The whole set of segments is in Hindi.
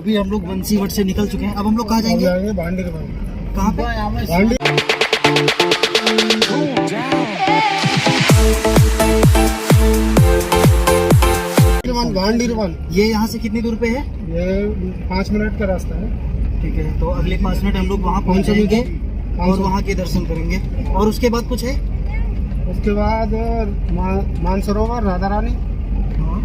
अभी हम लोग बंसीवट से निकल चुके हैं। अब हम लोग कहाँ जाएंगे? भांडीर। कहाँ पे? भांडीर। ये यहाँ से कितनी दूर पे है? ये 5 मिनट का रास्ता है। ठीक है, तो अगले 5 मिनट हम लोग वहाँ पहुँचेंगे और वहाँ के दर्शन करेंगे। और उसके बाद कुछ है? उसके बाद मानसरोवर, राधा रानी। हाँ,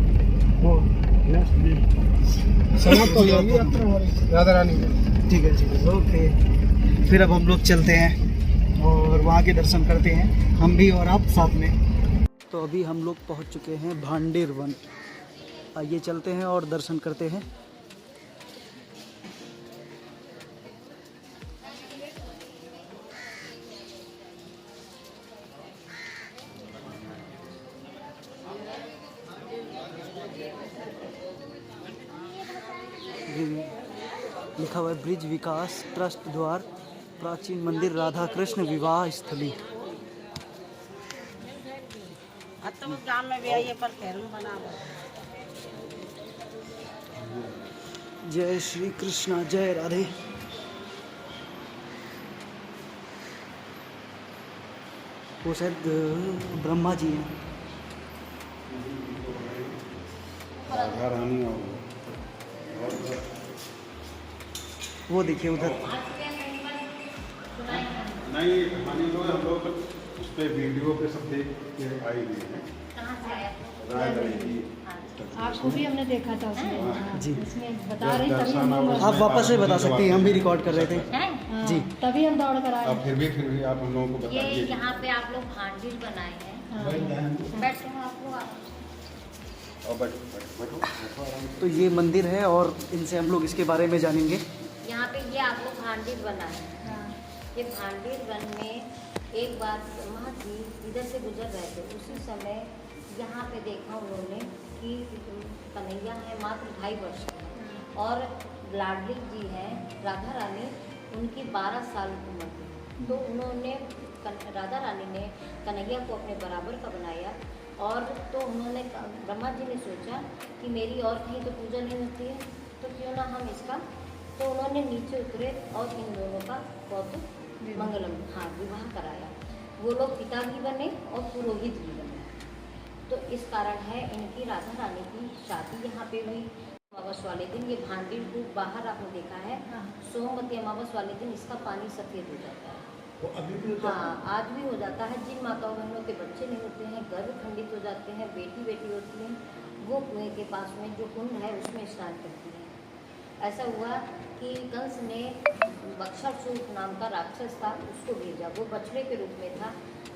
समाप्त हो जाएगी यात्रा राधा रानी में। ठीक है, ओके। फिर अब हम लोग चलते हैं और वहाँ के दर्शन करते हैं, हम भी और आप साथ में। तो अभी हम लोग पहुँच चुके हैं भांडीर वन। आइए चलते हैं और दर्शन करते हैं। लिखा हुआ है ब्रिज विकास ट्रस्ट द्वार, प्राचीन मंदिर, राधा कृष्ण विवाह स्थली। जय श्री कृष्णा, जय राधे। वो शायद ब्रह्मा जी हैं। राधा रानी वो देखिए उधर। नहीं, हम लोग उस पे वीडियो पे सब देख के आई हुई है। आपको भी हमने देखा था उसमें। जी, उसमें बता रही तभी आप वापस से बता सकती हैं, हम भी रिकॉर्ड कर रहे थे। जी, तभी हम दौड़ कर आए। फिर भी आप हम लोगों को बताइए। यहाँ पे आप लोग भांडीर बनाए हैं। बैठो आप लोग। तो ये मंदिर है और इनसे हम लोग इसके बारे में जानेंगे। यहाँ पे ये आप लोग भांडीर बनाए हैं। ये भांडीर वन में एक बार ब्रह्मा जी इधर से गुजर रहे थे, उसी समय यहाँ पे देखा उन्होंने कि कन्हैया है मात्र 2.5 वर्ष का और लाडली जी हैं राधा रानी, उनकी 12 साल की उम्र थी। तो उन्होंने राधा रानी ने कन्हैया को अपने बराबर का बनाया। और तो उन्होंने ब्रह्मा जी ने सोचा कि मेरी और कहीं तो पूजा नहीं होती है, तो क्यों ना हम इसका। तो उन्होंने नीचे उतरे और इन दोनों का बहुत मंगलम विवाह कराया। वो लोग पिता भी बने और पुरोहित भी बने। तो इस कारण है इनकी राधा रानी की शादी यहाँ पे हुई। अमावस वाले दिन ये भांडीर को बाहर आपने देखा है, सोमवती अमावस वाले दिन इसका पानी सफ़ेद हो जाता है। हाँ, आज भी हो जाता है। जिन माताओं बहनों के बच्चे नहीं होते हैं, गर्भ खंडित हो जाते हैं, बेटी होती हैं, वो कुएं के पास में जो कुंड है उसमें स्नान करती हैं। ऐसा हुआ कि कंस ने बक्षासुर नाम का राक्षस था, उसको भेजा। वो बछड़े के रूप में था।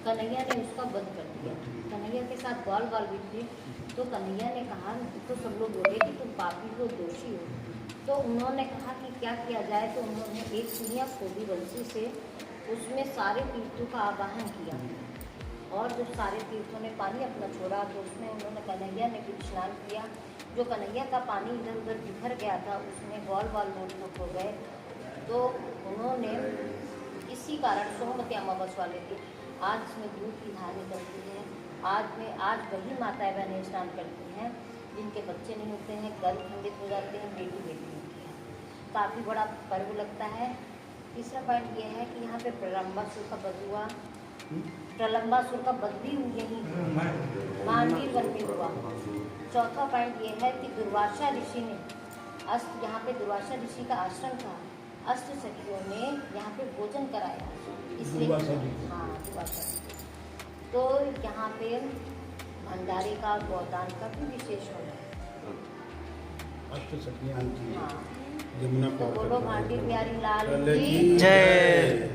कन्हैया ने उसका वध कर दिया। कन्हैया के साथ ग्वाल बाल भी थे। तो कन्हैया ने कहा, तो सब लोग बोले कि तुम पापी हो, दोषी हो। तो उन्होंने कहा कि क्या किया जाए। तो उन्होंने एक कुइयाँ खोदी बंसी से, उसमें सारे तीर्थों का आवाहन किया और जब सारे तीर्थों ने पानी अपना छोड़ा तो उसमें उन्होंने कन्हैया ने भी स्नान किया। जो कन्हैया का पानी इधर उधर बिखर गया था उसमें ग्वाल बाल नोट हो गए। तो उन्होंने इसी कारण सोमवती अमावस वाले दिन आज इसमें दूध की धार निकलती है। आज वही माताएं बहनें स्नान करती हैं जिनके बच्चे नहीं होते हैं, गर्भ खंडित हो जाते हैं, बेटी होती है। काफ़ी बड़ा पर्व लगता है। तीसरा पॉइंट ये है कि यहाँ पे प्रलंबासुर का वध हुआ। प्रलंबासुर का वध भी यही भांडीर वन में हुआ। चौथा पॉइंट ये है कि दुर्वासा ऋषि ने यहाँ पे दुर्वासा ऋषि का आश्रम था। अष्ट सखियों ने यहाँ पे भोजन कराया, इसलिए हाँ दुर्वासा। तो यहाँ पे भंडारे का गोदान का भी विशेष होना है। अष्ट सखियां हाँ, यमुना तो बोलो भांडीर प्यारी लाल की जय।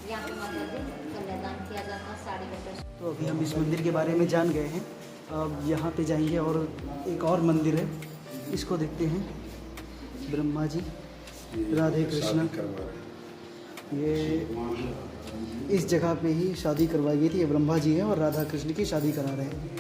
यहाँ पे माता जी कन्यादान किया जाता, साड़ी का। तो अभी हम इस मंदिर के बारे में जान गए हैं। अब यहाँ पे जाएंगे और एक और मंदिर है, इसको देखते हैं। ब्रह्मा जी राधे कृष्ण, ये इस जगह पे ही शादी करवाई गई थी। ये ब्रह्मा जी हैं और राधा कृष्ण की शादी करा रहे हैं।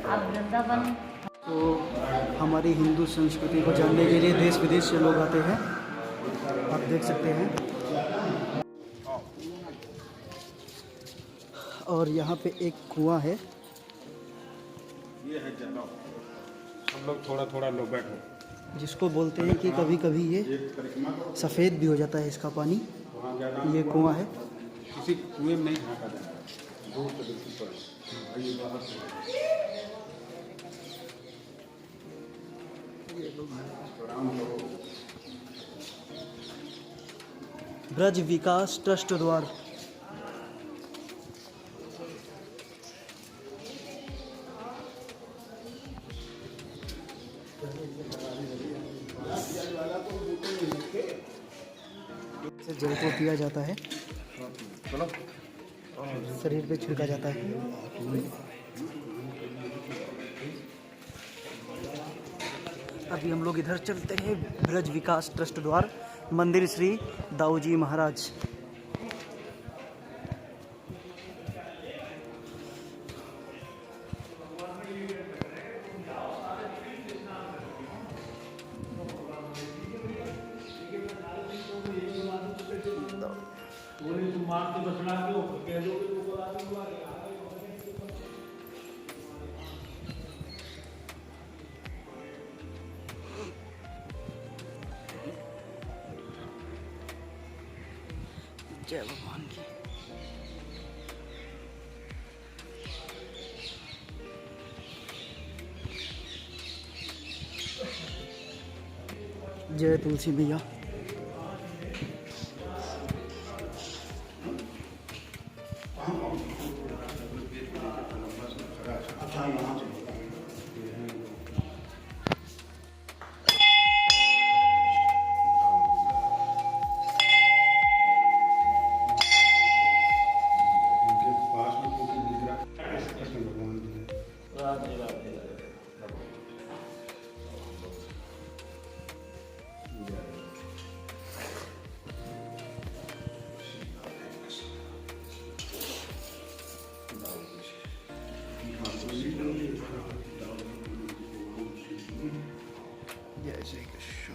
आप वृंदावन तो हमारी हिंदू संस्कृति को जानने के लिए देश विदेश से लोग आते हैं, आप देख सकते हैं। और यहाँ पे एक कुआं है। ये है जगह, सब लोग थोड़ा थोड़ा लोग बैठो, जिसको बोलते हैं कि कभी कभी ये एक परिक्रमा करो, सफ़ेद भी हो जाता है इसका पानी। वहाँ जाना, ये कुआं है। किसी कुएं में नहीं झाँका जाना, दूर से बिल्कुल पर ये बाहर से प्रणाम करो। ब्रज विकास ट्रस्ट द्वार। जल को पिया जाता है, शरीर पे छिड़का जाता है। अभी हम लोग इधर चलते हैं, ब्रज विकास ट्रस्ट द्वार, मंदिर श्री दाऊजी महाराज। जय भगवान की। जय तुलसी मैया। जय श्री कृष्ण।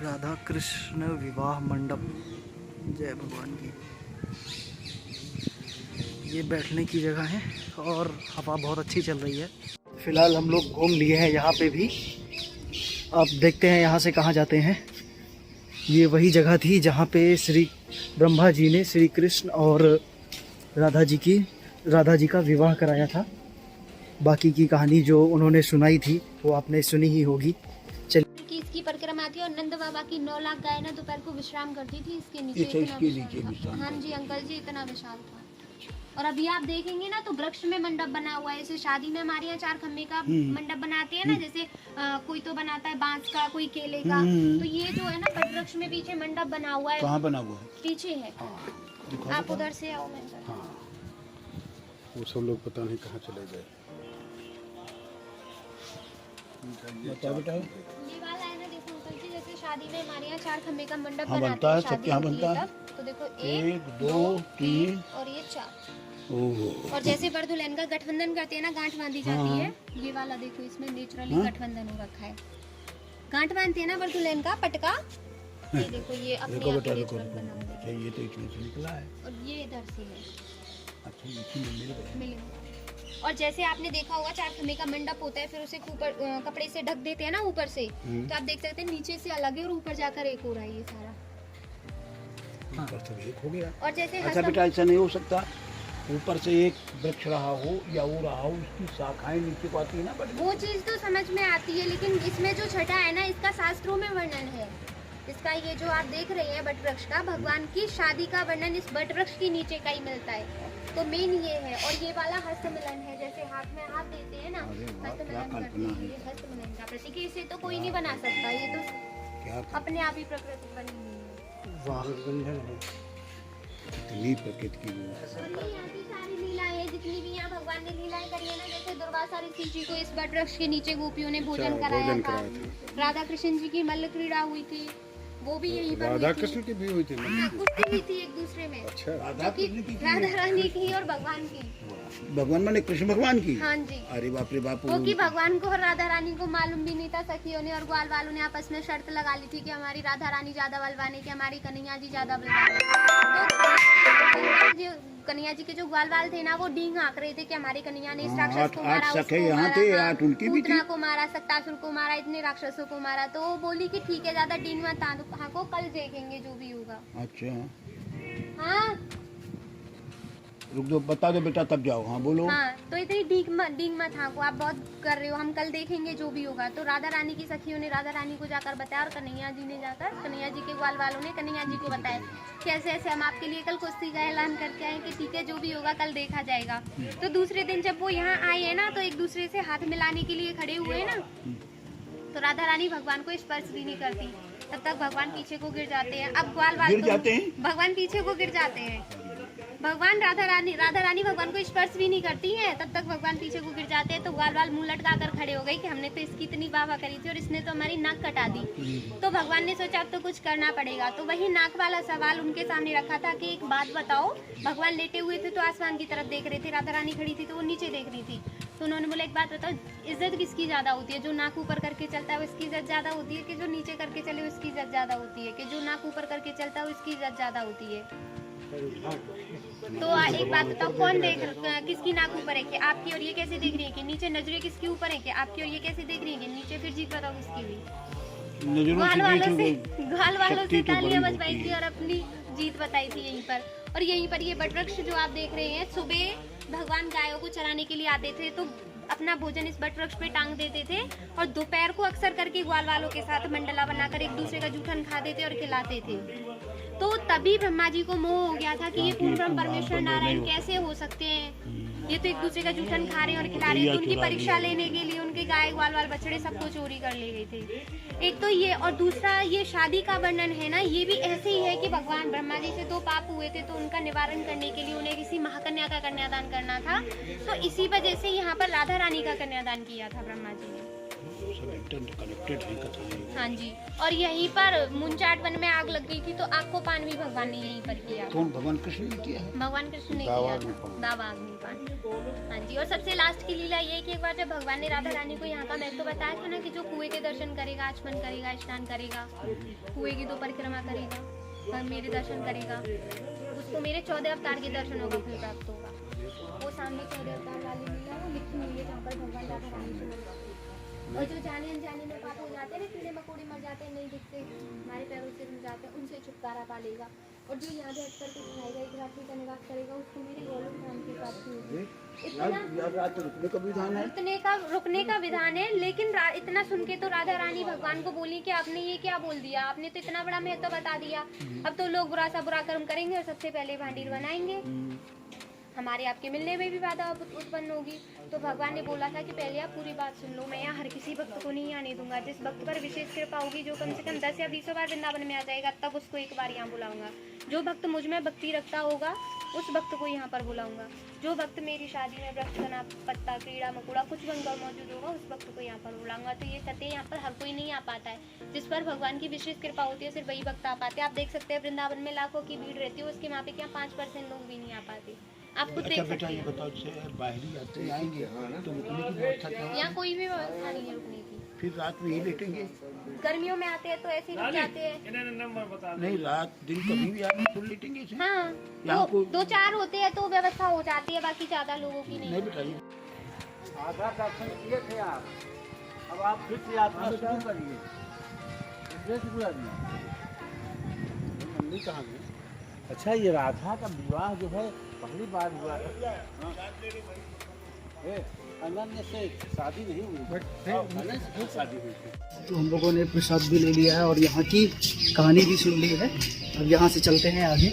राधा कृष्ण विवाह मंडप। जय भगवान की। ये बैठने की जगह है और हवा बहुत अच्छी चल रही है। फिलहाल हम लोग घूम लिए हैं यहाँ पे भी। अब देखते हैं यहाँ से कहाँ जाते हैं। ये वही जगह थी जहाँ पे श्री ब्रह्मा जी ने श्री कृष्ण और राधा जी का विवाह कराया था। बाकी की कहानी जो उन्होंने सुनाई थी वो आपने सुनी ही होगी। कि इसकी परिक्रमा थी और नंद बाबा की 9 लाख गाय ना दोपहर को विश्राम करती थी इसके नीचे। इसके नीचे विश्राम। हाँ जी अंकल जी, इतना विशाल था। और अभी आप देखेंगे ना तो वृक्ष में मंडप बना हुआ है। जैसे शादी में हमारे यहाँ 4 खम्भे का मंडप बनाते हैं ना, जैसे कोई तो बनाता है बांस का, कोई केले का। तो ये जो है ना वट वृक्ष में पीछे मंडप बना हुआ है। कहाँ बना हुआ है? पीछे है। आप उधर से आओ। हाँ, वो सब लोग पता नहीं कहाँ चले गए। बताओ बेटा। ये वाला है ना, देखो अंकल जी, जैसे शादी में हमारे यहाँ 4 खम्भे का मंडप हाँ, बनाते बनता है। हैं सब यहाँ बनता है। तो देखो 1 2 3 और ये 4। ओहो। और जैसे वर दुल्हन का गठबंधन करते हैं ना, गांठ बांधी जाती है। ये वाला देखो, इसमें नेचुरली गठबंधन हो रखा है। गांठ बांधते हैं ना वर दुल्हन का पटका। ये देखो, ये अपने देखो आप बेटा, नेचुरल देखो। बना हुआ अच्छा, ये तो इसमें से निकला है। और ये इधर से है। अच्छा, इसी में मिल गए। मिले। और जैसे आपने देखा होगा 4 खम्भे का मंडप होता है, फिर उसे ऊपर कपड़े से ढक देते हैं ना ऊपर से। तो आप देख सकते हैं नीचे से अलग है और ऊपर जाकर एक हो रहा है ये सारा। ऊपर से एक हो गया। और जैसे अच्छा बेटा, ऐसा नहीं हो सकता ऊपर से एक वृक्ष रहा हो या वो रहा हो, उसकी शाखाएं नीचे को आती है ना। बट वो चीज तो समझ में आती है, लेकिन इसमें जो छटा है ना, इसका शास्त्रों में वर्णन है इसका ये जो आप देख रहे हैं बट वृक्ष का, भगवान की शादी का वर्णन इस बट वृक्ष के नीचे का ही मिलता है। तो मेन ये है। और ये वाला हस्तमिलन है, जैसे हाथ में हाथ देते हैं ना, हस्तमिलन करते हैं, ये हस्तमिलन का प्रतीक है। इसे तो कोई नहीं बना सकता, ये तो अपने आप ही प्रकृति बनी हुई है। वाह, इतनी प्रकृति की और ये यहाँ की सारी लीलाएं जितनी भी यहाँ भगवान ने लीलाएं करी है ना, जैसे दुर्वासा ऋषि जी को इस बट वृक्ष के नीचे गोपियों ने भोजन कराया था। राधा कृष्ण जी की मल्ल क्रीड़ा हुई थी, वो भी यहीं पर राधा कृष्ण की भी हुई थी। कुश्ती हुई थी एक दूसरे में। अच्छा, राधा कृष्ण की राधा रानी की और भगवान की। भगवान माने कृष्ण भगवान की। हाँ जी। अरे बाप रे बाप। वो कि भगवान को और राधा रानी को मालूम भी नहीं था, सखियों ने और ग्वाल वालों ने आपस में शर्त लगा ली थी कि हमारी राधा रानी ज्यादा बलवान है कि हमारी कन्हैया जी ज्यादा बलवान है। तो कन्हैया जी के जो ग्वाल वाल थे ना, वो डींग हाँक रहे थे कि हमारी कन्हैया ने इस राक्षस को मारा, पूतना को मारा, सक्तासुर को मारा, इतने राक्षसों को मारा। तो वो बोली कि ठीक है, ज्यादा डींग मत हाँको, कल देखेंगे जो भी होगा। अच्छा हाँ रुक दो, बता दो बेटा तब जाओ। हाँ बोलो। हाँ, तो इतनी डींग मत हाँको, आप बहुत कर रहे हो, हम कल देखेंगे जो भी होगा। तो राधा रानी की सखियों ने राधा रानी को जाकर बताया और कन्हैया जी ने जाकर, कन्हैया जी के ग्वाल वालों ने कन्हैया जी को बताया कि ऐसे ऐसे हम आपके लिए कल कुश्ती का ऐलान करके आए कि ठीक है जो भी होगा कल देखा जाएगा। तो दूसरे दिन जब वो यहाँ आए हैं ना, तो एक दूसरे से हाथ मिलाने के लिए खड़े हुए ना, तो राधा रानी भगवान को स्पर्श भी नहीं करती, तब तक भगवान पीछे को गिर जाते हैं। अब ग्वाल वाल भगवान पीछे को गिर जाते हैं, भगवान राधा रानी भगवान को स्पर्श भी नहीं करती है, तब तक भगवान पीछे को गिर जाते हैं। तो ग्वाल वाल मुंह लटका कर खड़े हो गए कि हमने तो इसकी इतनी वाह वाह करी थी और इसने तो हमारी नाक कटा दी। तो भगवान ने सोचा अब तो कुछ करना पड़ेगा। तो वही नाक वाला सवाल उनके सामने रखा था कि एक बात बताओ, भगवान लेटे हुए थे तो आसमान की तरफ देख रहे थे, राधा रानी खड़ी थी तो वो नीचे देख रही थी। तो उन्होंने बोला एक बात बताओ, इज्जत किसकी ज्यादा होती है? जो नाक ऊपर करके चलता है उसकी इज्जत ज्यादा होती है कि जो नीचे करके चले उसकी इज्जत ज्यादा होती है? कि जो नाक ऊपर करके चलता है उसकी इज्जत ज्यादा होती है? तो एक बात बताओ, कौन देख किसकी नाक ऊपर है? कि आपकी और ये कैसे देख रही है? कि नीचे नजरें किसके ऊपर है? कि आपकी और ये कैसे देख रही है? कि नीचे फिर जीत बताओ किसकी हुई? ग्वाल वालों से तालियां बजवाई थी और अपनी जीत बताई थी यहीं पर। और यहीं पर ये बटवृक्ष जो आप देख रहे हैं, सुबह भगवान गायों को चराने के लिए आते थे तो अपना भोजन इस बटवृक्ष पे टांग देते थे और दोपहर को अक्सर करके ग्वाल वालों के साथ मंडला बनाकर एक दूसरे का जूठन खाते थे और खिलाते थे। तो तभी ब्रह्मा जी को मोह हो गया था कि ये पूर्ण ब्रह्म परमेश्वर नारायण कैसे हो सकते हैं, ये तो एक दूसरे का जूठन खा रहे हैं और खिला रहे हैं। तो उनकी परीक्षा लेने के लिए उनके गाय ग्वाल वाल बछड़े सबको चोरी कर ले गए थे। एक तो ये, और दूसरा ये शादी का वर्णन है ना, ये भी ऐसे ही है कि भगवान ब्रह्मा जी से 2 पाप हुए थे तो उनका निवारण करने के लिए उन्हें किसी महाकन्या का कन्यादान करना था। तो इसी वजह से यहाँ पर राधा रानी का कन्यादान किया था ब्रह्मा जी ने। हाँ जी। और यहीं पर मुंचाट वन में आग लग गई थी तो आग को पान भी भगवान ने यहीं पर किया। कौन? भगवान कृष्ण ने किया है। भगवान कृष्ण ने किया दावा अग्निपान। हाँ जी। और सबसे लास्ट की लीला ये कि एक बार जब भगवान ने राधा रानी को यहाँ का महत्व बताया था ना कि जो कुएं के दर्शन करेगा, आचमन करेगा, स्नान करेगा, कुएं की 2 परिक्रमा करेगा, मेरे दर्शन करेगा, उसको मेरे 14 अवतार के दर्शनों का फल प्राप्त होगा। वो सामने 14 अवतार वाली लीला वो लिखी हुई है जहाँ पर भगवान राधा रानी से मिलते हैं। और जो जाने अनजाने में पाप हो जाते हैं ना, कीड़े मकोड़े मर जाते हैं, नहीं दिखते, हमारे पैरों से मिल जाते हैं, उनसे छुटकारा पा लेगा। और जो यहाँ भी हट करके खाएगा, एक रात्रि का निवास करेगा, उसको मेरी गोलोक धाम की प्राप्ति होगी। रुकने का विधान है। लेकिन इतना सुन के तो राधा रानी भगवान को बोली कि आपने ये क्या बोल दिया, आपने तो इतना बड़ा महत्व बता दिया, अब तो लोग बुरा सा बुरा कर्म करेंगे और सबसे पहले भांडीर बनाएंगे, हमारे आपके मिलने में भी बाधा उत्पन्न होगी। तो भगवान ने बोला था कि पहले आप पूरी बात सुन लो, मैं यहाँ हर किसी भक्त को नहीं आने दूंगा। जिस भक्त पर विशेष कृपा होगी, जो कम से कम 10 या 20 बार वृंदावन में आ जाएगा, तब उसको एक बार यहाँ बुलाऊंगा। जो भक्त मुझ में भक्ति रखता होगा उस भक्त को यहाँ पर बुलाऊंगा। जो भक्त मेरी शादी में वृक्ष तना पत्ता कीड़ा मकोड़ा कुछ बनकर मौजूद होगा, उस भक्त को यहाँ पर बुलाऊंगा। तो ये सत्य यहाँ पर हर कोई नहीं आ पाता है। जिस पर भगवान की विशेष कृपा होती है सिर्फ वही भक्त आ पाते हैं। आप देख सकते हैं वृंदावन में लाखों की भीड़ रहती है, उसके वहाँ पे क्या 5% लोग भी नहीं आ पाते। आप खुद देख सकते हैं। ये बताओ, जैसे बाहरी यात्री आएंगे तो रुकने की व्यवस्था क्या है? यहाँ कोई भी व्यवस्था नहीं है रुकने की। फिर रात में ही लेटेंगे? गर्मियों में आते हैं तो ऐसे ही रुक जाते हैं। नहीं, रात दिन कभी भी आएंगे तो लेटेंगे। हाँ, यहाँ 2-4 होते हैं तो व्यवस्था हो जाती है, बाकी ज्यादा लोगों की नहीं। बताइए। आधा दर्शन किए थे आप, अब आप फिर से यात्रा शुरू करिए। मंदिर कहाँ गए? अच्छा, ये राधा का विवाह जो है पहली बार हुआ है। अनन्य से शादी नहीं हुई, अनन्य से शादी हुई थी। तो हम लोगों ने प्रसाद भी ले लिया है और यहाँ की कहानी भी सुन ली है। अब यहाँ से चलते हैं आगे।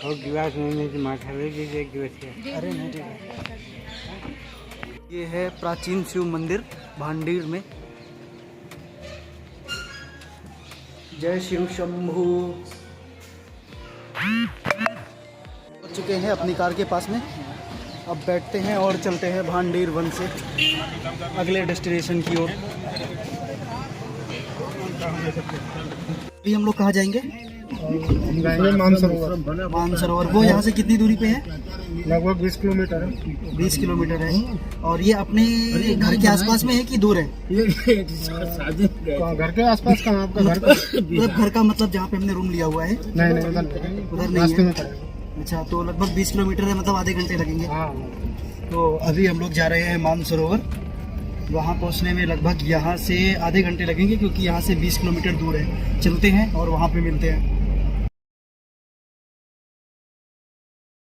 और गिलास नहीं माथा ले लीजिए एक गिलास। अरे नहीं, ठीक है। ये है प्राचीन शिव मंदिर भांडीर में। जय शिव शंभू। पहुंच चुके हैं अपनी कार के पास में। अब बैठते हैं और चलते हैं भांडीर वन से अगले डेस्टिनेशन की ओर। अभी हम लोग कहाँ जाएंगे? हम जाएंगे मानसरोवर। मानसरोवर। वो यहाँ से कितनी दूरी पे है? लगभग 20 किलोमीटर है। 20 किलोमीटर है। और ये अपने घर के आसपास में है कि दूर है? घर के आसपास कहाँ आपका घर? मतलब घर का मतलब जहाँ पे हमने रूम लिया हुआ है? नहीं, उधर नहीं है। अच्छा, तो लगभग 20 किलोमीटर है, मतलब आधे घंटे लगेंगे। तो अभी हम लोग जा रहे हैं मानसरोवर। वहाँ पहुँचने में लगभग यहाँ से आधे घंटे लगेंगे, क्योंकि यहाँ से 20 किलोमीटर दूर है। चलते हैं और वहाँ पे मिलते हैं।